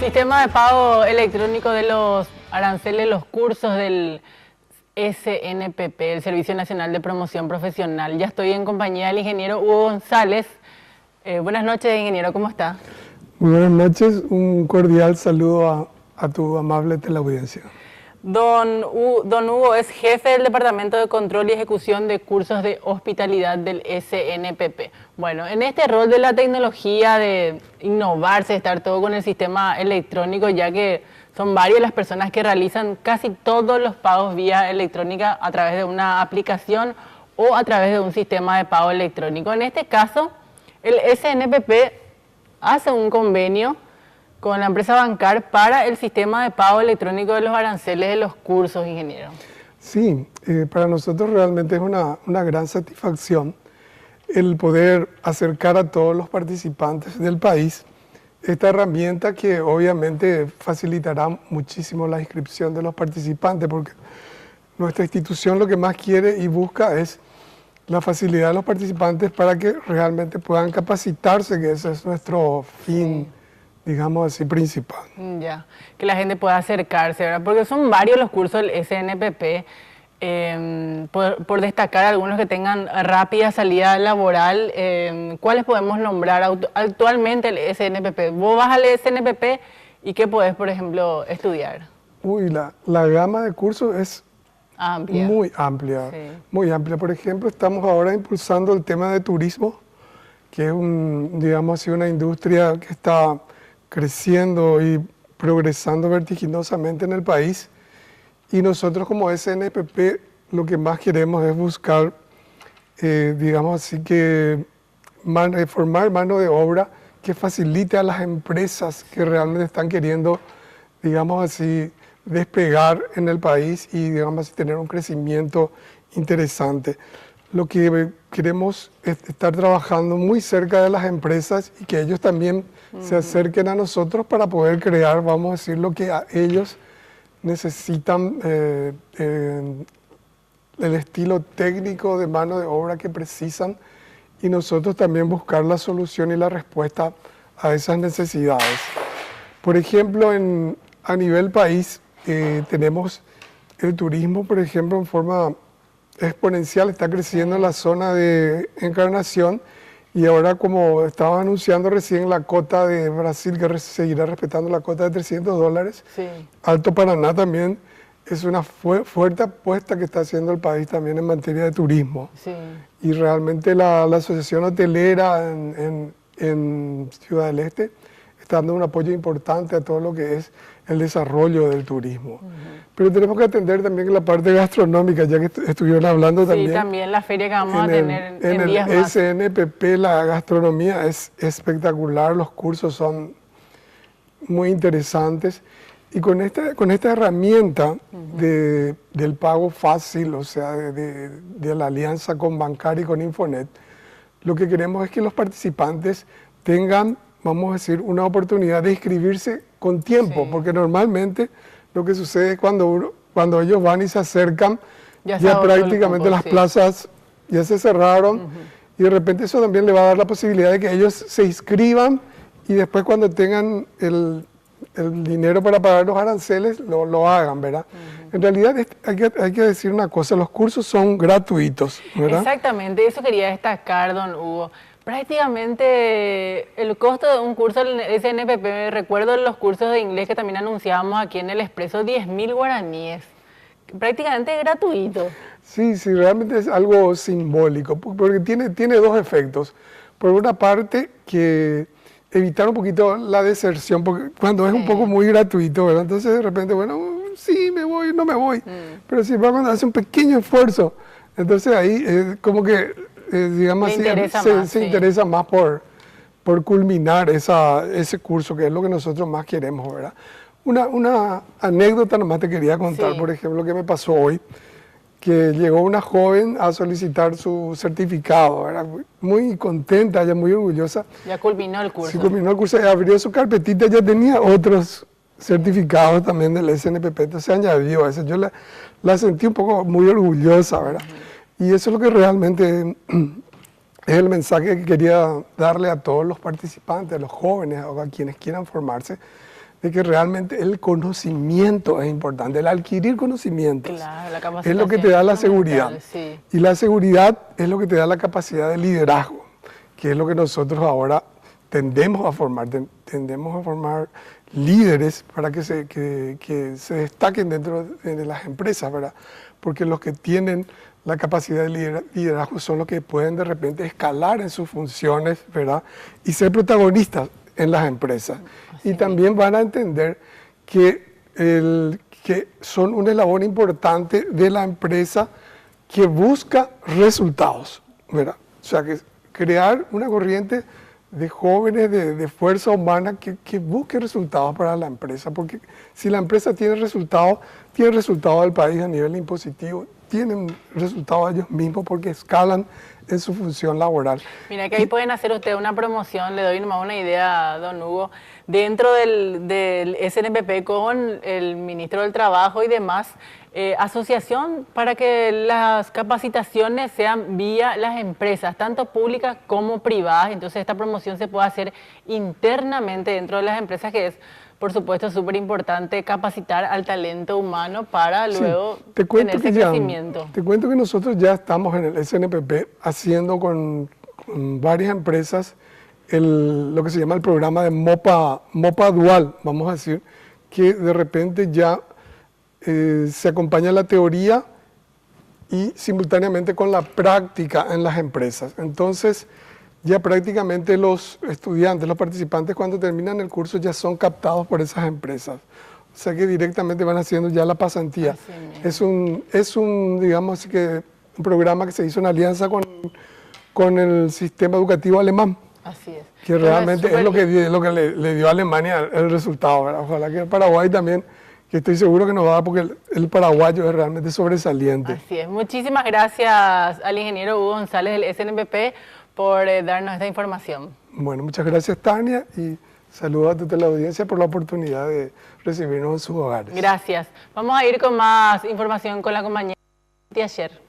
Sistema de pago electrónico de los aranceles, los cursos del SNPP, el Servicio Nacional de Promoción Profesional. Ya estoy en compañía del ingeniero Hugo González. Buenas noches, ingeniero, ¿cómo está? Muy buenas noches, un cordial saludo a tu amable teleaudiencia. Don Hugo es jefe del Departamento de Control y Ejecución de Cursos de Hospitalidad del SNPP. Bueno, en este rol de la tecnología, de innovarse, estar todo con el sistema electrónico, ya que son varias las personas que realizan casi todos los pagos vía electrónica a través de una aplicación o a través de un sistema de pago electrónico. En este caso, el SNPP hace un convenio con la empresa Bancar para el sistema de pago electrónico de los aranceles de los cursos, ingeniero. Sí, para nosotros realmente es una gran satisfacción el poder acercar a todos los participantes del país esta herramienta que obviamente facilitará muchísimo la inscripción de los participantes, porque nuestra institución lo que más quiere y busca es la facilidad de los participantes para que realmente puedan capacitarse, que ese es nuestro fin. Sí, digamos así, principal. Ya, que la gente pueda acercarse, ¿verdad? Porque son varios los cursos del SNPP, por destacar algunos que tengan rápida salida laboral. ¿Cuáles podemos nombrar actualmente el SNPP? Vos vas al SNPP y ¿qué podés, por ejemplo, estudiar? Uy, la gama de cursos es amplia. Muy amplia, sí. Muy amplia. Por ejemplo, estamos ahora impulsando el tema de turismo, que es digamos así, una industria que está creciendo y progresando vertiginosamente en el país, y nosotros como SNPP lo que más queremos es buscar, digamos así, que formar mano de obra que facilite a las empresas que realmente están queriendo, digamos así, despegar en el país y, digamos así, tener un crecimiento interesante. Lo que queremos es estar trabajando muy cerca de las empresas y que ellos también se acerquen a nosotros para poder crear, vamos a decir, lo que a ellos necesitan, el estilo técnico de mano de obra que precisan, y nosotros también buscar la solución y la respuesta a esas necesidades. Por ejemplo, a nivel país tenemos el turismo, por ejemplo, en forma exponencial, está creciendo en la zona de Encarnación, y ahora, como estaba anunciando recién, la cota de Brasil, que seguirá respetando la cota de $300, sí. Alto Paraná también es una fuerte apuesta que está haciendo el país también en materia de turismo. Sí. Y realmente la Asociación Hotelera en Ciudad del Este está dando un apoyo importante a todo lo que es el desarrollo del turismo. Pero tenemos que atender también la parte gastronómica, ya que estuvieron hablando también. Sí, también la feria que vamos a tener en días más. En el SNPP la gastronomía es espectacular, los cursos son muy interesantes. Y con esta herramienta del pago fácil, o sea, de la alianza con Bancar y con Infonet, lo que queremos es que los participantes tengan, vamos a decir, una oportunidad de inscribirse con tiempo, sí. Porque normalmente lo que sucede es cuando ellos van y se acercan, ya prácticamente las plazas ya se cerraron, y de repente eso también le va a dar la posibilidad de que ellos se inscriban y después, cuando tengan el dinero para pagar los aranceles, lo hagan, ¿verdad? En realidad hay que decir una cosa, los cursos son gratuitos, ¿verdad? Exactamente, eso quería destacar, don Hugo. Prácticamente el costo de un curso del SNPP, recuerdo los cursos de inglés que también anunciábamos aquí en el Expreso, 10.000 guaraníes, prácticamente gratuito. Sí, realmente es algo simbólico, porque tiene dos efectos. Por una parte, que evitar un poquito la deserción, porque cuando es un poco muy gratuito, ¿verdad? Entonces de repente, bueno, sí, me voy, no me voy. Pero si cuando hace un pequeño esfuerzo, entonces ahí como que digamos así, se interesa más por culminar ese curso, que es lo que nosotros más queremos, ¿verdad? Una anécdota nomás te quería contar, por ejemplo, que me pasó hoy, que llegó una joven a solicitar su certificado, ¿verdad? Muy contenta, ella muy orgullosa. Ya culminó el curso. Sí, culminó el curso, abrió su carpetita, ya tenía otros certificados también del SNPP, entonces añadió a eso. Yo la sentí un poco muy orgullosa, ¿verdad? Y eso es lo que realmente es el mensaje que quería darle a todos los participantes, a los jóvenes, o a quienes quieran formarse, de que realmente el conocimiento es importante, el adquirir conocimientos Claro, la es lo que te da la capacitación es seguridad. fundamental, sí. Y la seguridad es lo que te da la capacidad de liderazgo, que es lo que nosotros ahora tendemos a formar líderes para que se destaquen dentro de las empresas, ¿verdad? Porque los que tienen la capacidad de liderazgo son los que pueden de repente escalar en sus funciones, ¿verdad? Y ser protagonistas en las empresas. Y también van a entender que son un eslabón importante de la empresa que busca resultados, ¿verdad? O sea, que crear una corriente de jóvenes, de fuerza humana que busque resultados para la empresa, porque si la empresa tiene resultados del país a nivel impositivo, tienen resultados ellos mismos porque escalan en su función laboral. Mira que ahí pueden hacer ustedes una promoción, le doy nomás una idea, don Hugo, dentro del SNPP con el ministro del Trabajo y demás, asociación para que las capacitaciones sean vía las empresas, tanto públicas como privadas. Entonces esta promoción se puede hacer internamente dentro de las empresas, que es, por supuesto, súper importante capacitar al talento humano para luego tener ese crecimiento. Te cuento que nosotros ya estamos en el SNPP haciendo con varias empresas lo que se llama el programa de MOPA Dual, vamos a decir, que de repente ya se acompaña la teoría y simultáneamente con la práctica en las empresas. Entonces, ya prácticamente los estudiantes, los participantes, cuando terminan el curso ya son captados por esas empresas. O sea que directamente van haciendo ya la pasantía. Es un, digamos que, un programa que se hizo en alianza con el sistema educativo alemán. Así es. Que realmente es lo que le dio a Alemania el resultado, ¿verdad? Ojalá que Paraguay también, que estoy seguro que nos va a dar, porque el paraguayo es realmente sobresaliente. Así es. Muchísimas gracias al ingeniero Hugo González del SNPP por darnos esta información. Bueno, muchas gracias, Tania, y saludos a toda la audiencia por la oportunidad de recibirnos en sus hogares. Gracias. Vamos a ir con más información con la compañera de ayer.